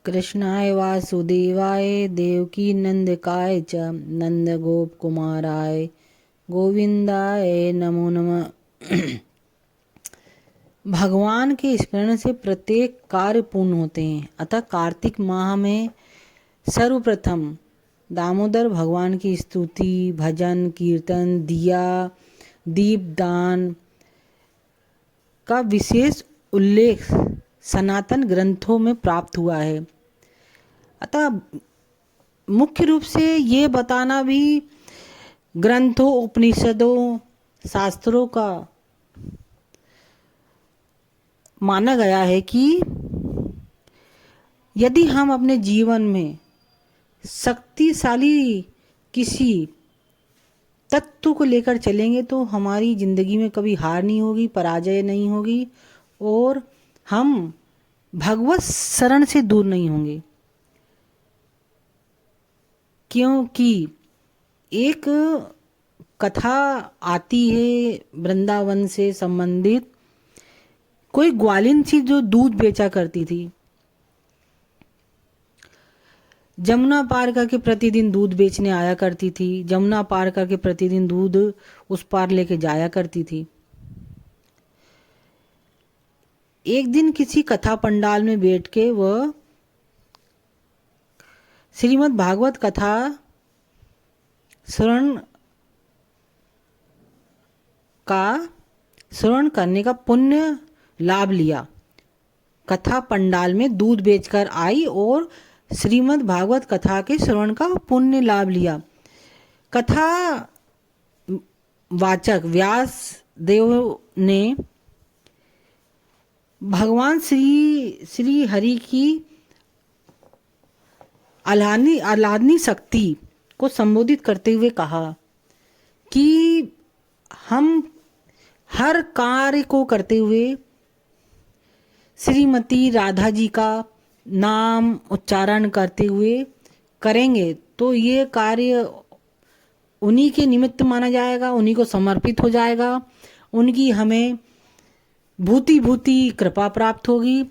कृष्णाय वासुदेवाय देवकी नंदकाय च नंदगोप कुमाराय गोविंदाय नमो नमः। भगवान के स्मरण से प्रत्येक कार्य पूर्ण होते हैं। अतः कार्तिक माह में सर्वप्रथम दामोदर भगवान की स्तुति, भजन, कीर्तन, दिया, दीपदान का विशेष उल्लेख सनातन ग्रंथों में प्राप्त हुआ है। अतः मुख्य रूप से ये बताना भी ग्रंथों, उपनिषदों, शास्त्रों का माना गया है कि यदि हम अपने जीवन में शक्तिशाली किसी तत्व को लेकर चलेंगे तो हमारी जिंदगी में कभी हार नहीं होगी, पराजय नहीं होगी और हम भगवत शरण से दूर नहीं होंगे। क्योंकि एक कथा आती है वृंदावन से संबंधित। कोई ग्वालिन थी जो दूध बेचा करती थी। जमुना पार करके प्रतिदिन दूध बेचने आया करती थी। जमुना पार करके प्रतिदिन दूध उस पार लेके जाया करती थी। एक दिन किसी कथा पंडाल में बैठ के वह श्रीमद् भागवत कथा श्रवण करने का पुण्य लाभ लिया। कथा पंडाल में दूध बेचकर आई और श्रीमद् भागवत कथा के श्रवण का पुण्य लाभ लिया। कथा वाचक व्यास देव ने भगवान श्री हरि की आह्लादनी शक्ति को संबोधित करते हुए कहा कि हम हर कार्य को करते हुए श्रीमती राधा जी का नाम उच्चारण करते हुए करेंगे तो ये कार्य उन्हीं के निमित्त माना जाएगा, उन्हीं को समर्पित हो जाएगा, उनकी हमें भूति भूति कृपा प्राप्त होगी।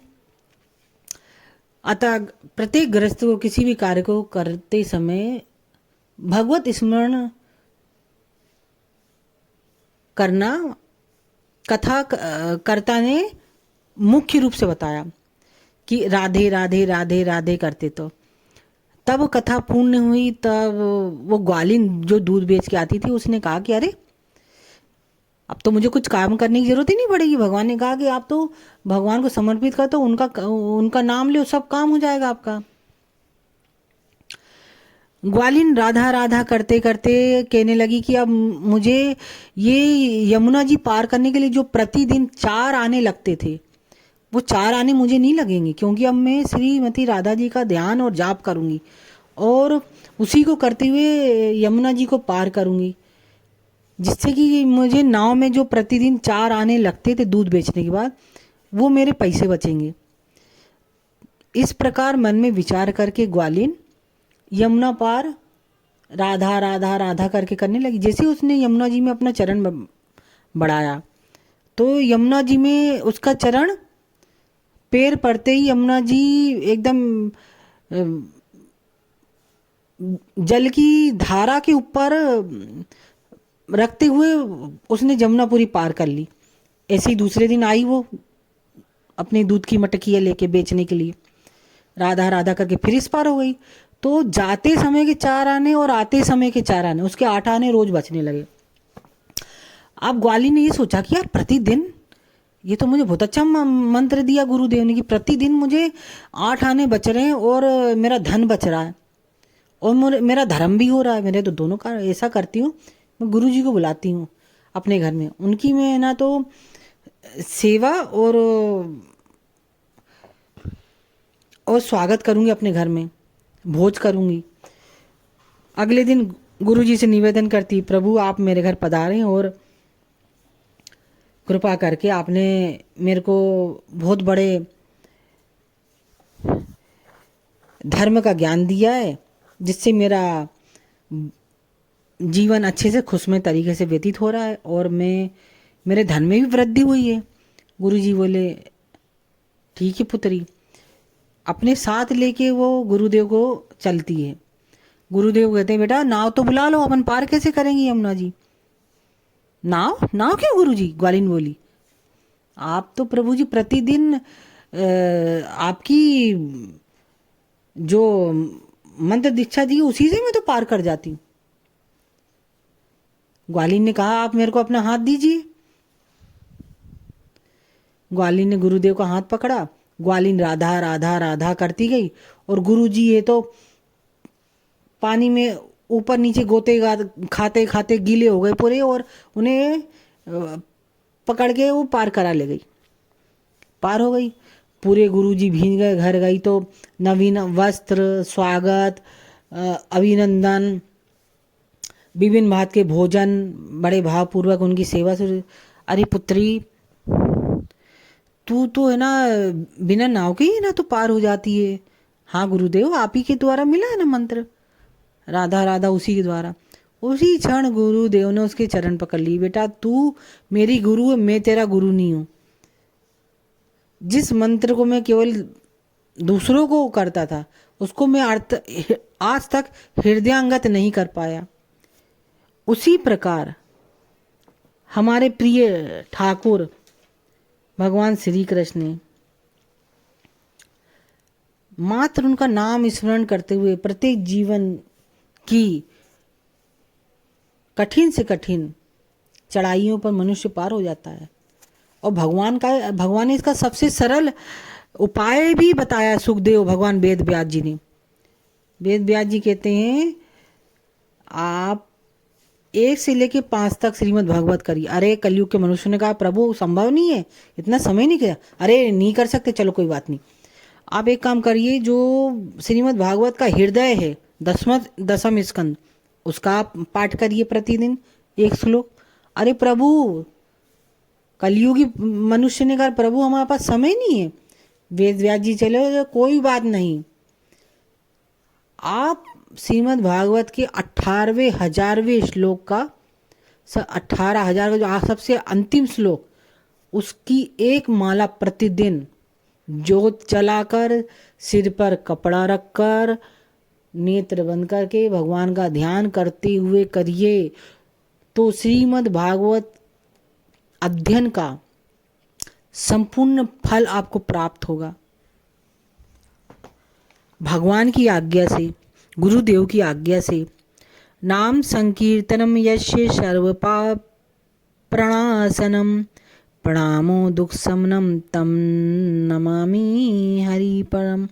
अतः प्रत्येक गृहस्थ को किसी भी कार्य को करते समय भगवत स्मरण करना कथा कर्ता ने मुख्य रूप से बताया कि राधे राधे राधे राधे करते। तो तब कथा पूर्ण हुई। तब वो ग्वालिन जो दूध बेच के आती थी उसने कहा कि अरे अब तो मुझे कुछ काम करने की जरूरत ही नहीं पड़ेगी। भगवान ने कहा कि आप तो भगवान को समर्पित कर, तो उनका नाम लो, सब काम हो जाएगा आपका। ग्वालिन राधा राधा करते करते कहने लगी कि अब मुझे ये यमुना जी पार करने के लिए जो प्रतिदिन 4 आने लगते थे वो 4 आने मुझे नहीं लगेंगे, क्योंकि अब मैं श्रीमती राधा जी का ध्यान और जाप करूंगी और उसी को करते हुए यमुना जी को पार करूंगी, जिससे कि मुझे नाव में जो प्रतिदिन 4 आने लगते थे दूध बेचने के बाद वो मेरे पैसे बचेंगे। इस प्रकार मन में विचार करके ग्वालिन यमुना पार राधा राधा राधा करके करने लगी। जैसे उसने यमुना जी में अपना चरण बढ़ाया तो यमुना जी में उसका चरण पैर पड़ते ही यमुना जी एकदम जल की धारा के ऊपर रखते हुए उसने जमुनापुरी पार कर ली। ऐसे ही दूसरे दिन आई वो अपने दूध की मटकियाँ लेके बेचने के लिए, राधा राधा करके फिर इस पार हो गई। तो जाते समय के 4 आने और आते समय के 4 आने, उसके 8 आने रोज बचने लगे। अब ग्वाली ने ये सोचा कि यार प्रतिदिन, ये तो मुझे बहुत अच्छा मंत्र दिया गुरुदेव ने कि प्रतिदिन मुझे 8 आने बच रहे हैं और मेरा धन बच रहा है और मेरा धर्म भी हो रहा है। मेरे तो दोनों का ऐसा करती हूँ, मैं गुरु जी को बुलाती हूँ अपने घर में, उनकी मैं ना तो सेवा और स्वागत करूँगी, अपने घर में भोज करूँगी। अगले दिन गुरु जी से निवेदन करती, प्रभु आप मेरे घर पधारें और कृपा करके आपने मेरे को बहुत बड़े धर्म का ज्ञान दिया है, जिससे मेरा जीवन अच्छे से खुशमय तरीके से व्यतीत हो रहा है और मेरे धन में भी वृद्धि हुई है। गुरु जी बोले ठीक है पुत्री, अपने साथ लेके वो गुरुदेव को चलती है। गुरुदेव कहते हैं बेटा नाव तो बुला लो, अपन पार कैसे करेंगी यमुना जी। नाव नाव क्यों गुरुजी, ग्वालिन बोली। आप तो प्रभु जी प्रतिदिन आपकी जो मंत्र दीक्षा दी उसी से मैं तो पार कर जाती हूँ। ग्वालिन ने कहा आप मेरे को अपना हाथ दीजिए। ग्वालिन ने गुरुदेव का हाथ पकड़ा। ग्वालिन राधा राधा राधा करती गई और गुरुजी ये तो पानी में ऊपर नीचे गोते खाते खाते गीले हो गए पूरे और उन्हें पकड़ के वो पार करा ले गई। पार हो गई, पूरे गुरुजी भीग गए। घर गई तो नवीन वस्त्र, स्वागत, अभिनंदन, विभिन्न भांत के भोजन, बड़े भावपूर्वक उनकी सेवा से। अरे पुत्री तू तो है ना बिना नाव के ही ना तो पार हो जाती है। हाँ गुरुदेव आप ही के द्वारा मिला है ना मंत्र, राधा राधा उसी के द्वारा। उसी क्षण गुरुदेव ने उसके चरण पकड़ ली। बेटा तू मेरी गुरु है, मैं तेरा गुरु नहीं हूँ। जिस मंत्र को मैं केवल दूसरों को करता था उसको मैं आज तक हृदयांगत नहीं कर पाया। उसी प्रकार हमारे प्रिय ठाकुर भगवान श्री कृष्ण ने मात्र उनका नाम स्मरण करते हुए प्रत्येक जीवन की कठिन से कठिन चढ़ाइयों पर मनुष्य पार हो जाता है। और भगवान ने इसका सबसे सरल उपाय भी बताया। सुखदेव भगवान वेद व्यास जी ने, वेद व्यास जी कहते हैं आप 1 से लेके 5 तक श्रीमद् भागवत करिए। अरे कलयुग के मनुष्य ने कहा प्रभु संभव नहीं है, इतना समय नहीं किया। अरे नहीं कर सकते, चलो कोई बात नहीं, आप एक काम करिए जो श्रीमद् भागवत का हृदय है 10वां स्कंद उसका आप पाठ करिए प्रतिदिन 1 श्लोक। अरे प्रभु कलयुगी मनुष्य ने कहा प्रभु हमारे पास समय नहीं है। वेद व्यास जी चले, कोई बात नहीं, आप श्रीमद् भागवत के 18,000वें श्लोक का 18,000 का जो सबसे अंतिम श्लोक उसकी एक माला प्रतिदिन जोत जलाकर सिर पर कपड़ा रखकर नेत्र बंद करके भगवान का ध्यान करते हुए करिए तो श्रीमद् भागवत अध्ययन का संपूर्ण फल आपको प्राप्त होगा। भगवान की आज्ञा से, गुरुदेव की आज्ञा से नाम संकीर्तनम यस्य सर्व पाप प्रणासनम प्रणामो दुख समनम तम नमामि हरि परम।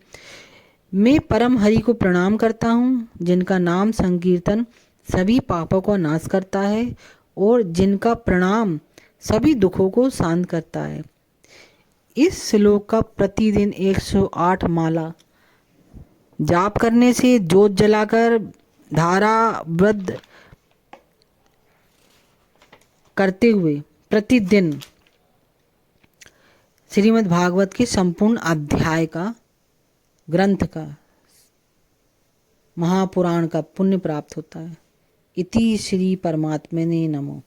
मैं परम हरि को प्रणाम करता हूँ जिनका नाम संकीर्तन सभी पापों को नाश करता है और जिनका प्रणाम सभी दुखों को शांत करता है। इस श्लोक का प्रतिदिन 108 माला जाप करने से, जोत जलाकर धारा व्रत करते हुए प्रतिदिन श्रीमद् भागवत के संपूर्ण अध्याय का, ग्रंथ का, महापुराण का पुण्य प्राप्त होता है। इति श्री परमात्मने नमो।